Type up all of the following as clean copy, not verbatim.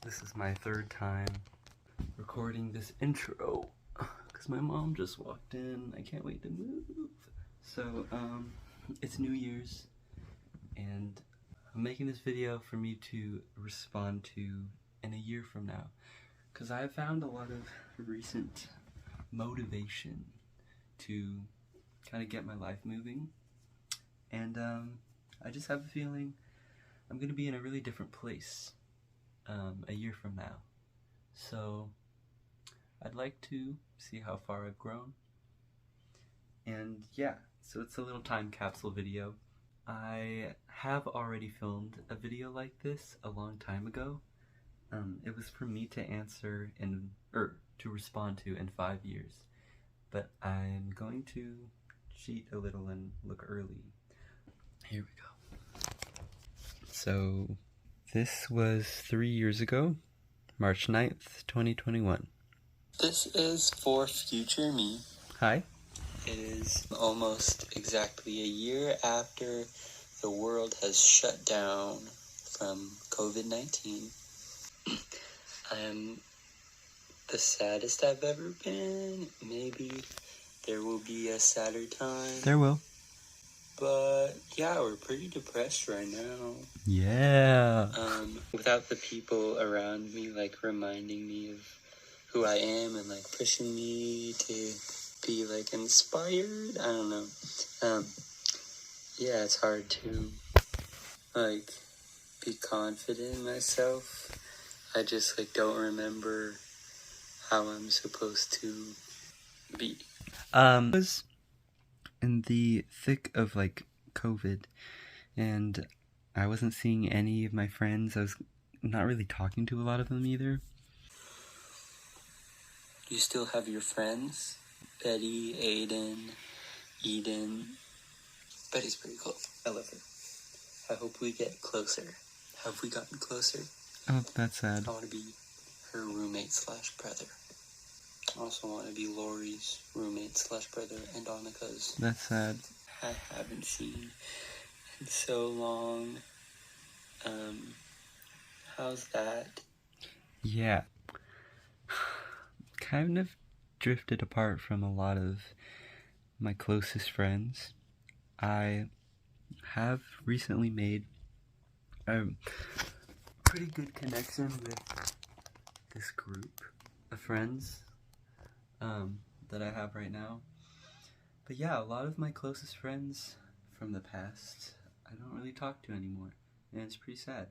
This is my third time recording this intro because my mom just walked in. I can't wait to move. So, it's New Year's and I'm making this video for me to respond to in a year from now because I have found a lot of recent motivation to kind of get my life moving, and I just have a feeling I'm gonna be in a really different place a year from now. So I'd like to see how far I've grown, and yeah, so it's a little time capsule video. I have already filmed a video like this a long time ago. It was for me to answer to respond to in 5 years, but I'm going to cheat a little and look early. Here we go. So this was 3 years ago, March 9th, 2021. This is for future me. Hi. It is almost exactly a year after the world has shut down from COVID-19. I am the saddest I've ever been. Maybe there will be a sadder time. There will. But yeah, we're pretty depressed right now. Yeah. Without the people around me, like, reminding me of who I am and, like, pushing me to be, like, inspired. I don't know. Yeah, it's hard to, like, be confident in myself. I just, like, don't remember how I'm supposed to be. I was in the thick of, like, COVID, and I wasn't seeing any of my friends. I was not really talking to a lot of them either. You still have your friends? Betty, Aiden, Eden. Betty's pretty close. I love her. I hope we get closer. Have we gotten closer? Oh, that's sad. I want to be her roommate / brother. I also want to be Lori's roommate / brother and Annika's. That's sad. I haven't seen in so long. How's that? Yeah. Kind of drifted apart from a lot of my closest friends. I have recently made a pretty good connection with this group of friends that I have right now. But yeah, a lot of my closest friends from the past I don't really talk to anymore, and it's pretty sad.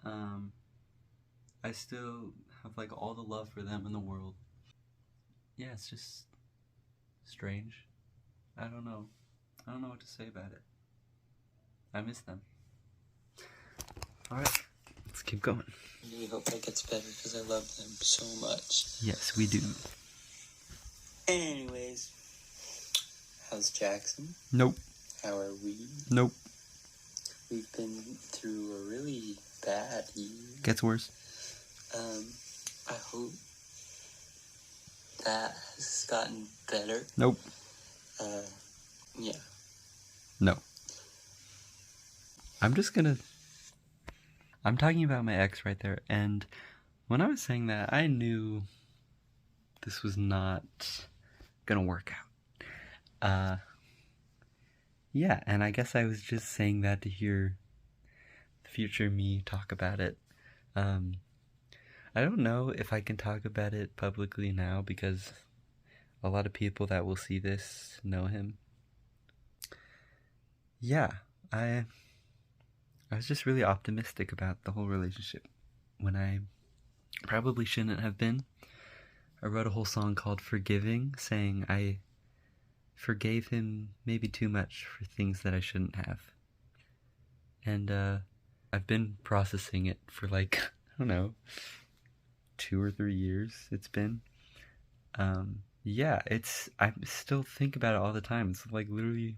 I still have, like, all the love for them in the world. Yeah, it's just strange. I don't know what to say about it. I miss them. Alright, let's keep going. I really hope that gets better because I love them so much. Yes, we do. Anyways, how's Jackson? Nope. How are we? Nope. We've been through a really bad year. Gets worse. I hope that has gotten better. Nope. Yeah. No. I'm talking about my ex right there, and when I was saying that, I knew this was not gonna work out. Yeah, and I guess I was just saying that to hear the future me talk about it. I don't know if I can talk about it publicly now because a lot of people that will see this know him. Yeah, I was just really optimistic about the whole relationship when I probably shouldn't have been. I wrote a whole song called Forgiving, saying I forgave him maybe too much for things that I shouldn't have. And I've been processing it for, like, I don't know, 2 or 3 years it's been. Yeah, I still think about it all the time. It's like, literally,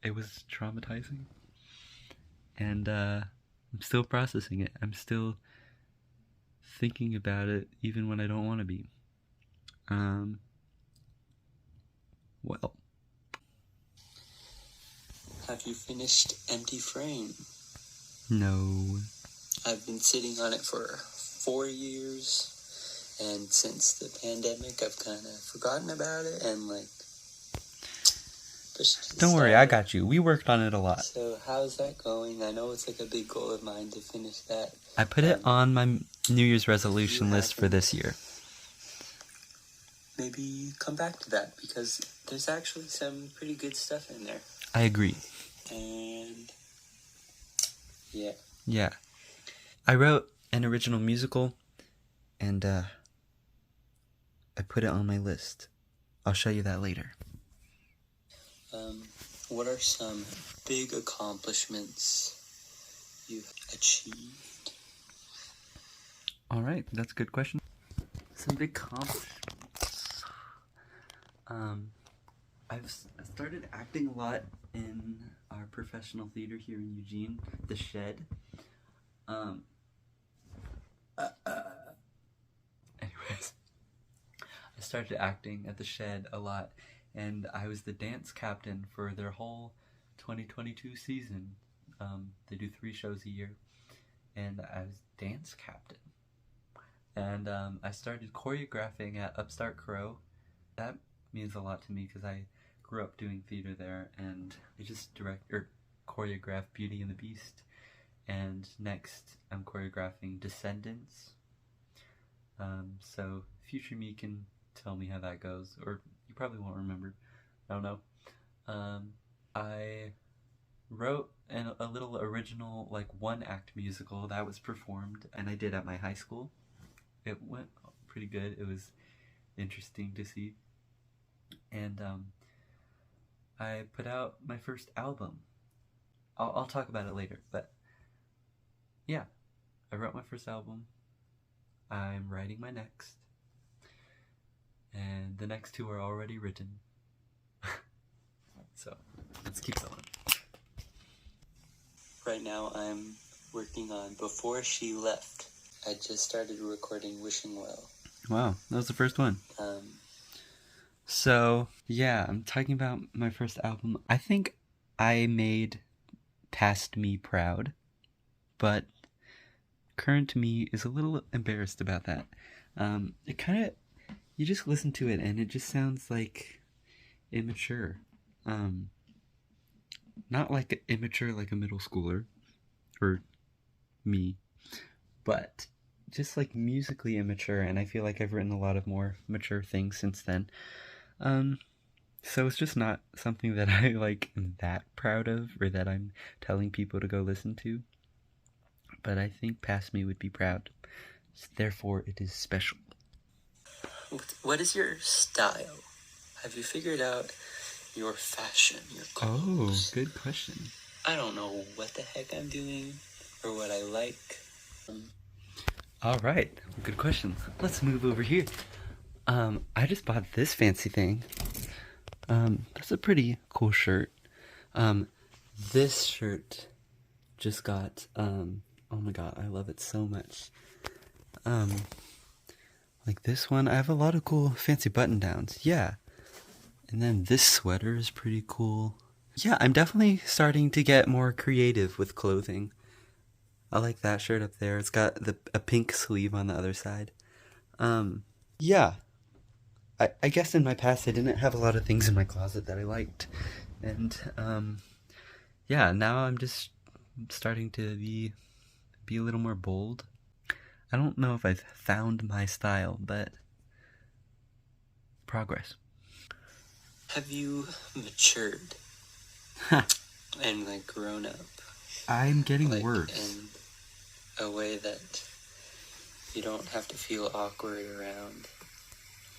it was traumatizing. And I'm still processing it. I'm still thinking about it even when I don't want to be. Well. Have you finished Empty Frame? No. I've been sitting on it for 4 years. And since the pandemic, I've kind of forgotten about it and, like, pushed it Don't worry, I aside. got you. We worked on it a lot. So how's that going? I know it's like a big goal of mine to finish that. I put it on my New Year's resolution list for this year. Maybe come back to that, because there's actually some pretty good stuff in there. I agree. And yeah. Yeah. I wrote an original musical, and I put it on my list. I'll show you that later. What are some big accomplishments you've achieved? All right, that's a good question. Some big accomplishments. I've started acting a lot in our professional theater here in Eugene, The Shed. Anyways, I started acting at The Shed a lot, and I was the dance captain for their whole 2022 season. They do 3 shows a year, and I was dance captain. And I started choreographing at Upstart Crow. That means a lot to me because I grew up doing theater there, and I just choreographed Beauty and the Beast. And next, I'm choreographing Descendants. So future me can tell me how that goes, or you probably won't remember. I don't know. I wrote a little original, like, 1-act musical that was performed, and I did at my high school. It went pretty good. It was interesting to see. And I put out my first album. I'll talk about it later, but yeah, I wrote my first album. I'm writing my next, and the next 2 are already written. So let's keep going. Right now I'm working on Before She Left. I just started recording Wishing Well. Wow, that was the first one. So yeah, I'm talking about my first album. I think I made Past Me proud, but current me is a little embarrassed about that. It kind of, you just listen to it and it just sounds like immature. Not like immature like a middle schooler, or me, but just like musically immature, and I feel like I've written a lot of more mature things since then. So it's just not something that I like am that proud of, or that I'm telling people to go listen to. But I think Past Me would be proud. Therefore, it is special. What is your style? Have you figured out your fashion, your clothes? Oh, good question. I don't know what the heck I'm doing or what I like. All right, good question. Let's move over here. I just bought this fancy thing. That's a pretty cool shirt. This shirt just got, oh my god, I love it so much. Like this one, I have a lot of cool fancy button downs, yeah. And then this sweater is pretty cool. Yeah, I'm definitely starting to get more creative with clothing. I like that shirt up there. It's got a pink sleeve on the other side. Yeah. I guess in my past I didn't have a lot of things in my closet that I liked. And, yeah, now I'm just starting to be a little more bold. I don't know if I've found my style, but progress. Have you matured and like grown up? I'm getting like, worse. In a way that you don't have to feel awkward around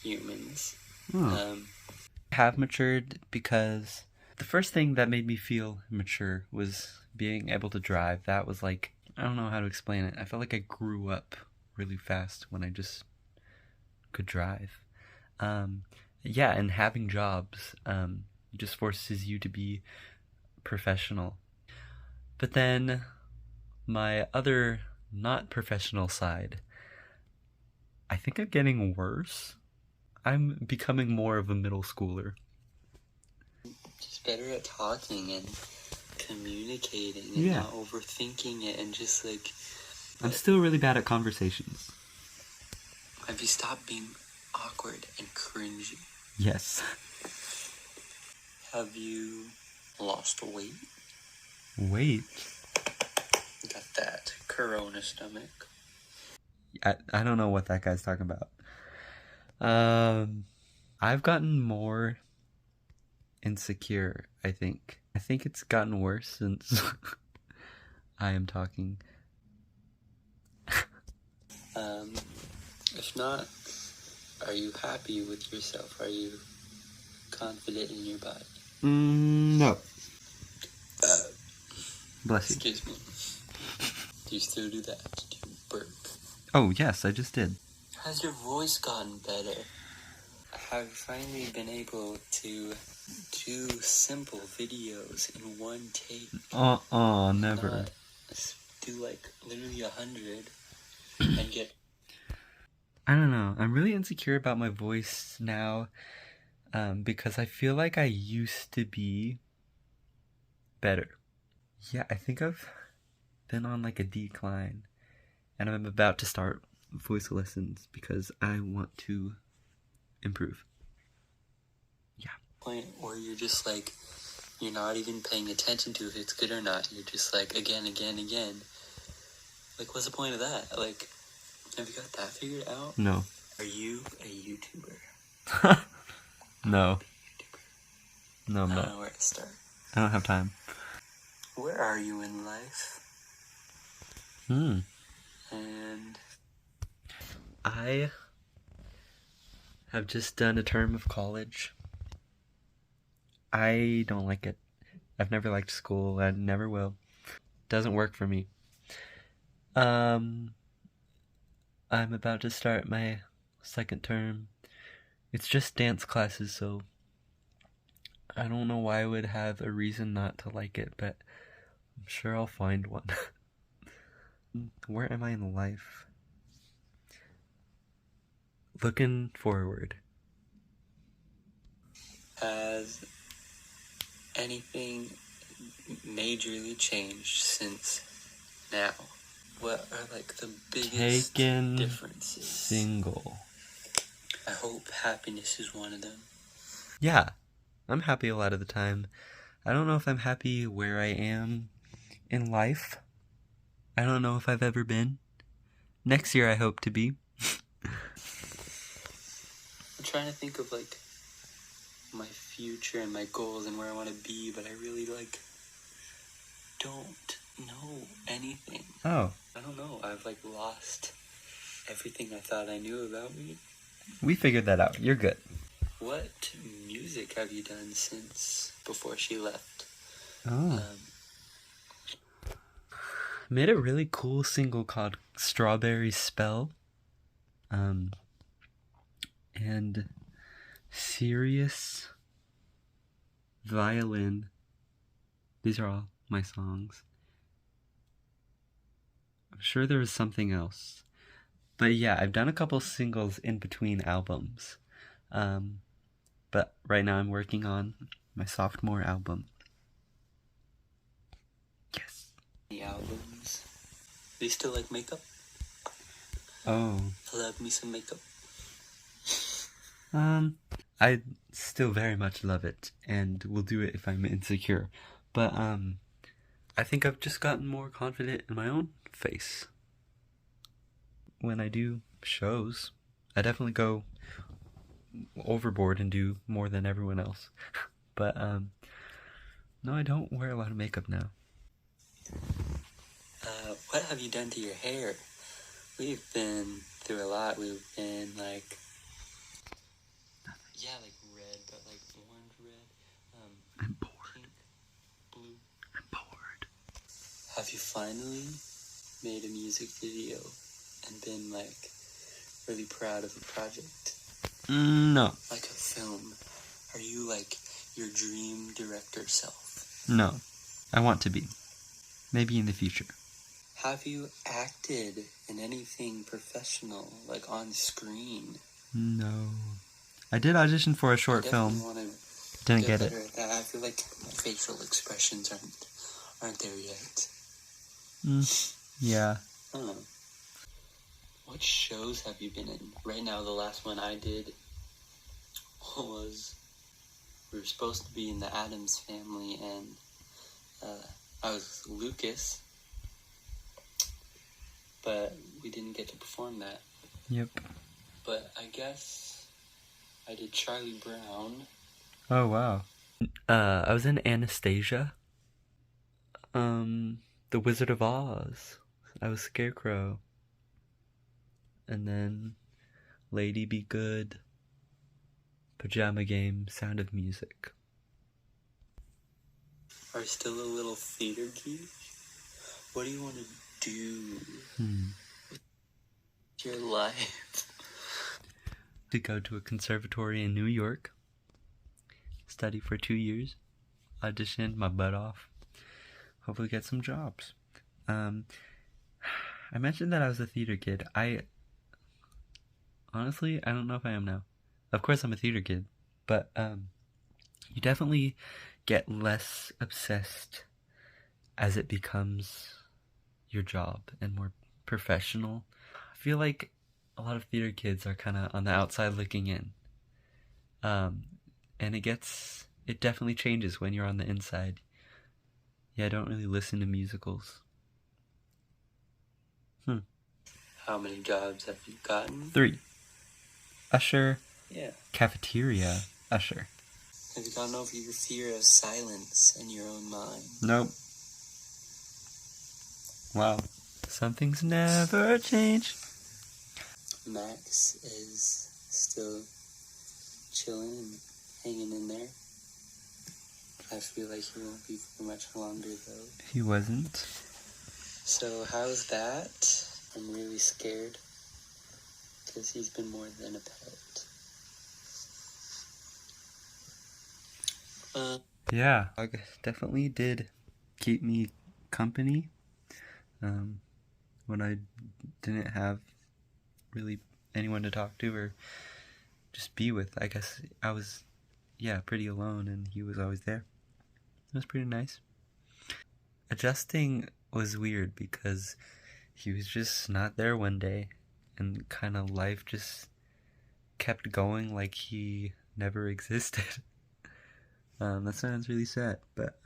humans. I have matured because the first thing that made me feel mature was being able to drive. That was like, I don't know how to explain it. I felt like I grew up really fast when I just could drive. Yeah, and having jobs just forces you to be professional. But then my other not professional side, I think I'm getting worse. I'm becoming more of a middle schooler. Just better at talking and communicating and not overthinking it, and just like I'm still really bad at conversations. Have you stopped being awkward and cringy? Yes. Have you lost weight? Wait. Got that corona stomach. I don't know what that guy's talking about. I've gotten more insecure, I think. I think it's gotten worse since I am talking. If not, are you happy with yourself? Are you confident in your body? No. Bless you. Excuse me. Do you still do that? Do you burp? Oh, yes, I just did. Has your voice gotten better? Have you finally been able to do simple videos in one take? Never. Not do like literally 100 and get... I don't know. I'm really insecure about my voice now because I feel like I used to be better. Yeah, I think I've been on like a decline and I'm about to start voice lessons because I want to improve. Yeah. Point where you're just like, you're not even paying attention to if it's good or not. You're just like, again. Like, what's the point of that? Like, have you got that figured out? No. Are you a YouTuber? No. No, I'm I not. don't know where to start. I don't have time. Where are you in life? And I have just done a term of college. I don't like it. I've never liked school. I never will. Doesn't work for me. I'm about to start my second term. It's just dance classes, so I don't know why I would have a reason not to like it, but I'm sure I'll find one. Where am I in life? Looking forward. Has anything majorly changed since now? What are like the biggest Taken differences? Single. I hope happiness is one of them. Yeah, I'm happy a lot of the time. I don't know if I'm happy where I am in life. I don't know if I've ever been. Next year I hope to be. I'm trying to think of like my future and my goals and where I want to be, but I really like don't know anything. Oh. I don't know. I've like lost everything I thought I knew about me. We figured that out. You're good. What music have you done since before she left? Oh. Made a really cool single called Strawberry Spell. And Serious Violin. These are all my songs. I'm sure there was something else. But yeah, I've done a couple singles in between albums. But right now I'm working on my sophomore album. Yes. The albums. Do you still like makeup? Oh. Love me some makeup. I still very much love it and will do it if I'm insecure. But I think I've just gotten more confident in my own face. When I do shows, I definitely go overboard and do more than everyone else. But no, I don't wear a lot of makeup now. What have you done to your hair? We've been through a lot. We've been like, yeah, like red, but like orange red. I'm bored. Pink, blue. I'm bored. Have you finally made a music video and been like really proud of a project? No. Like a film. Are you like your dream director self? No. I want to be. Maybe in the future. Have you acted in anything professional, like on screen? No. I did audition for a short film. Didn't get it. At that. I feel like my facial expressions aren't there yet. Yeah. I don't know. What shows have you been in? Right now, the last one I did was, we were supposed to be in the Addams Family, and I was Lucas, but we didn't get to perform that. Yep. But I guess I did Charlie Brown. Oh, wow. I was in Anastasia. The Wizard of Oz. I was Scarecrow. And then Lady Be Good, Pajama Game, Sound of Music. Are still a little theater geek? What do you want to do with your life? To go to a conservatory in New York, study for 2 years, audition my butt off, hopefully get some jobs. I mentioned that I was a theater kid. Honestly, I don't know if I am now. Of course I'm a theater kid, but you definitely get less obsessed as it becomes your job and more professional. I feel like a lot of theater kids are kind of on the outside looking in. And it definitely changes when you're on the inside. Yeah, I don't really listen to musicals. How many jobs have you gotten? 3. Usher. Yeah. Cafeteria. Usher. Have you gotten over your fear of silence in your own mind? Nope. Wow. Some things never change. Max is still chilling and hanging in there. I feel like he won't be for much longer, though. He wasn't. So how's that? I'm really scared, because he's been more than a pet. Yeah, I definitely did keep me company when I didn't have really anyone to talk to or just be with. I guess I was, pretty alone, and he was always there. It was pretty nice. Adjusting was weird because he was just not there one day, and kind of life just kept going like he never existed. That sounds really sad, but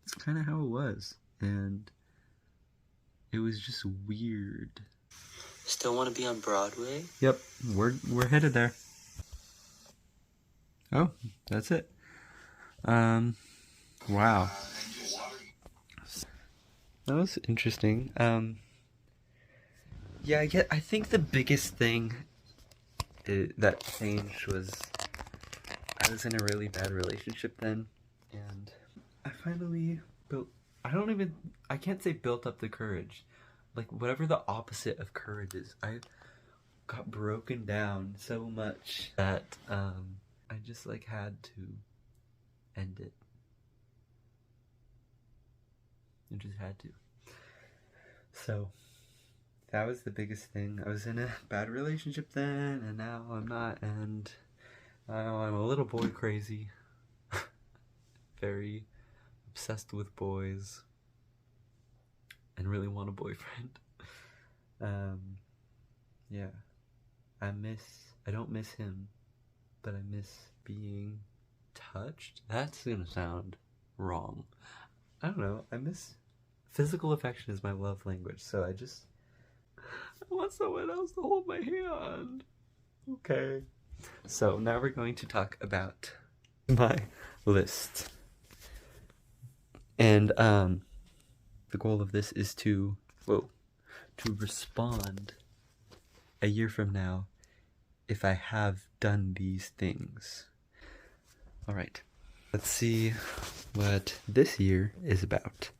it's kind of how it was, and it was just weird. Still want to be on Broadway? Yep, we're headed there. Oh, that's it. Wow. That was interesting. Yeah, I think the biggest thing that changed was I was in a really bad relationship then, and I finally I can't say built up the courage. Like, whatever the opposite of courage is, I got broken down so much that I just had to end it. I just had to. So that was the biggest thing. I was in a bad relationship then, and now I'm not, and now I'm a little boy crazy. Very obsessed with boys and really want a boyfriend. Yeah. I don't miss him, but I miss being touched. That's gonna sound wrong. I don't know. I miss physical affection is my love language, so I want someone else to hold my hand. Okay. So now we're going to talk about my list. And the goal of this is to respond a year from now if I have done these things. All right. Let's see what this year is about.